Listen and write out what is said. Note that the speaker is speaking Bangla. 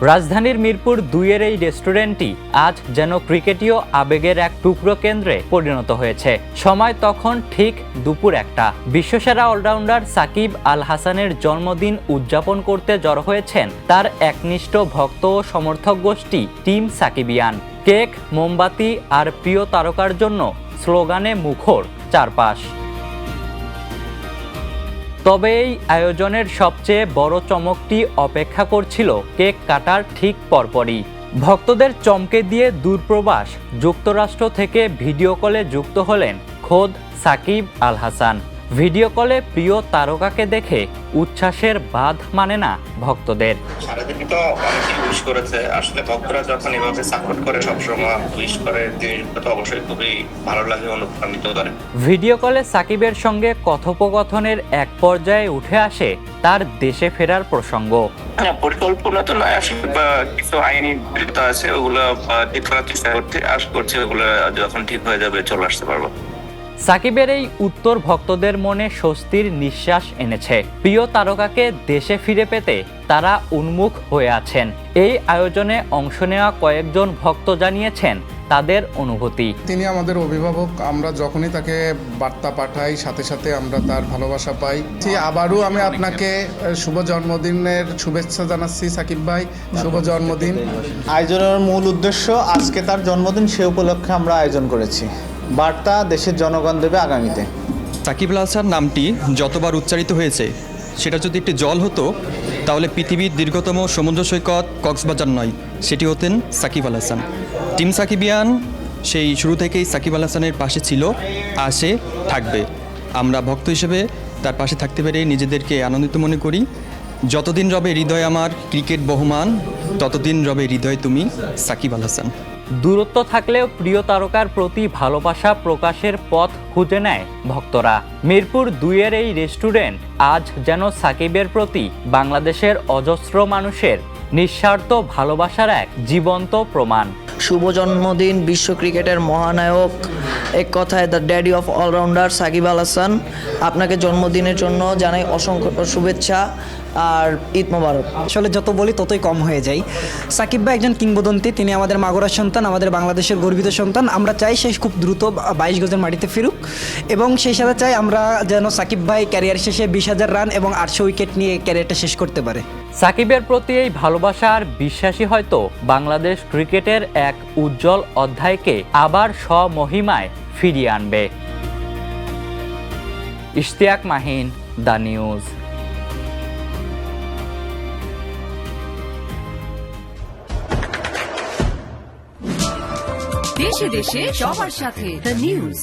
রাজধানীর মিরপুর ২-এর এই রেস্টুরেন্টটি আজ যেন ক্রিকেটীয় আবেগের এক টুকরো কেন্দ্রে পরিণত হয়েছে। সময় তখন ঠিক দুপুর ১টা। বিশ্বসেরা অলরাউন্ডার সাকিব আল হাসানের জন্মদিন উদযাপন করতে জড়ো হয়েছেন তার একনিষ্ঠ ভক্ত ও সমর্থক গোষ্ঠী টিম সাকিবিয়ান। কেক, মোমবাতি আর প্রিয় তারকার জন্য স্লোগানে মুখর চারপাশ। তবে এই আয়োজনের সবচেয়ে বড় চমকটি অপেক্ষা করছিল কেক কাটার ঠিক পরপরই। ভক্তদের চমকে দিয়ে দূরপ্রবাস যুক্তরাষ্ট্র থেকে ভিডিও কলে যুক্ত হলেন খোদ সাকিব আল হাসান। ভিডিও কলে প্রিয় তারকাকে দেখে উচ্ছ্বাসের বাঁধ মানে না ভক্তদের। সারাদিন তো অনেকেই উইশ করেছে। আসলে ভক্তরা যখন এভাবে সাপোর্ট করে, সবসময় উইশ করে, জিনিসটা তো অবশ্যই খুবই ভালো লাগে, অনুপ্রাণিত করে। ভিডিও কলে সাকিবের সঙ্গে কথোপকথনের এক পর্যায়ে উঠে আসে তার দেশে ফেরার প্রসঙ্গ। পরিকল্পনা তো নয়, আসলে কিছু আইনি বিষয় আছে, ওগুলো ঠিক করার চেষ্টা করছি, ওগুলো যখন ঠিক হয়ে যাবে চলে আসতে পারবো। সাকিবের এই উত্তর ভক্তদের মনে স্বস্তির নিঃশ্বাস এনেছে। প্রিয় তারকাকে দেশে ফিরে পেতে তারা উন্মুখ হয়ে আছেন। এই আয়োজনে অংশ নেওয়া কয়েকজন ভক্ত জানিয়েছেন তাদের অনুভূতি। তিনি আমাদের অভিভাবক, আমরা যখনই তাকে বার্তা পাঠাই সাথে সাথে আমরা তার ভালোবাসা পাই। আবারও আমি আপনাকে শুভ জন্মদিনের শুভেচ্ছা জানাচ্ছি সাকিব ভাই, শুভ জন্মদিন। আয়োজনের মূল উদ্দেশ্য আজকে তার জন্মদিন, সে উপলক্ষে আমরা আয়োজন করেছি। বার্তা দেশের জনগণ দেবে আগামীতে। সাকিব আল হাসান নামটি যতবার উচ্চারিত হয়েছে সেটা যদি একটি জল হতো তাহলে পৃথিবীর দীর্ঘতম সমুদ্র সৈকত কক্সবাজার নয়, সেটি হতেন সাকিব আল হাসান। টিম সাকিবিয়ান সেই শুরু থেকেই সাকিব আল হাসানের পাশে ছিল, আসে, থাকবে। আমরা ভক্ত হিসেবে তার পাশে থাকতে পেরে নিজেদেরকে আনন্দিত মনে করি। যতদিন রবে হৃদয় আমার ক্রিকেট বহমান, ততদিন রবে হৃদয় তুমি সাকিব আল হাসান। দূরত্ব থাকলেও প্রিয় তারকার প্রতি ভালোবাসা প্রকাশের পথ খুঁজে নেয় ভক্তরা। মিরপুর ২-এর এই রেস্টুরেন্ট আজ যেন সাকিবের প্রতি বাংলাদেশের অজস্র মানুষের নিঃস্বার্থ ভালোবাসার এক জীবন্ত প্রমাণ। শুভ জন্মদিন বিশ্ব ক্রিকেটের মহানায়ক, এক কথায় the daddy of all rounder Shakib Al Hasan. আপনাকে জন্মদিনের জন্য জানাই অসংখ্য শুভেচ্ছা আর ঈদ মোবারক। আসলে যত বলি ততই কম হয়ে যায়। সাকিব ভাই একজন কিংবদন্তি, তিনি আমাদের মাগুরার সন্তান, আমাদের বাংলাদেশের গর্বিত সন্তান। আমরা চাই সে খুব দ্রুত 22 গজের মাটিতে ফিরুক এবং সেই সাথে চাই আমরা যেন সাকিব ভাই ক্যারিয়ার শেষে 20,000 রান এবং 800 উইকেট নিয়ে ক্যারিয়ারটা শেষ করতে পারে। সাকিবের প্রতি এই ভালোবাসা আর বিশ্বাসী হয়তো বাংলাদেশ ক্রিকেটের এক উজ্জ্বল অধ্যায়কে আবার স্বমহিমায় ফিরিয়ে আনবে। Ishtiaq Mahin, the news. দেশে দেশে সবার সাথে দ্য নিউজ।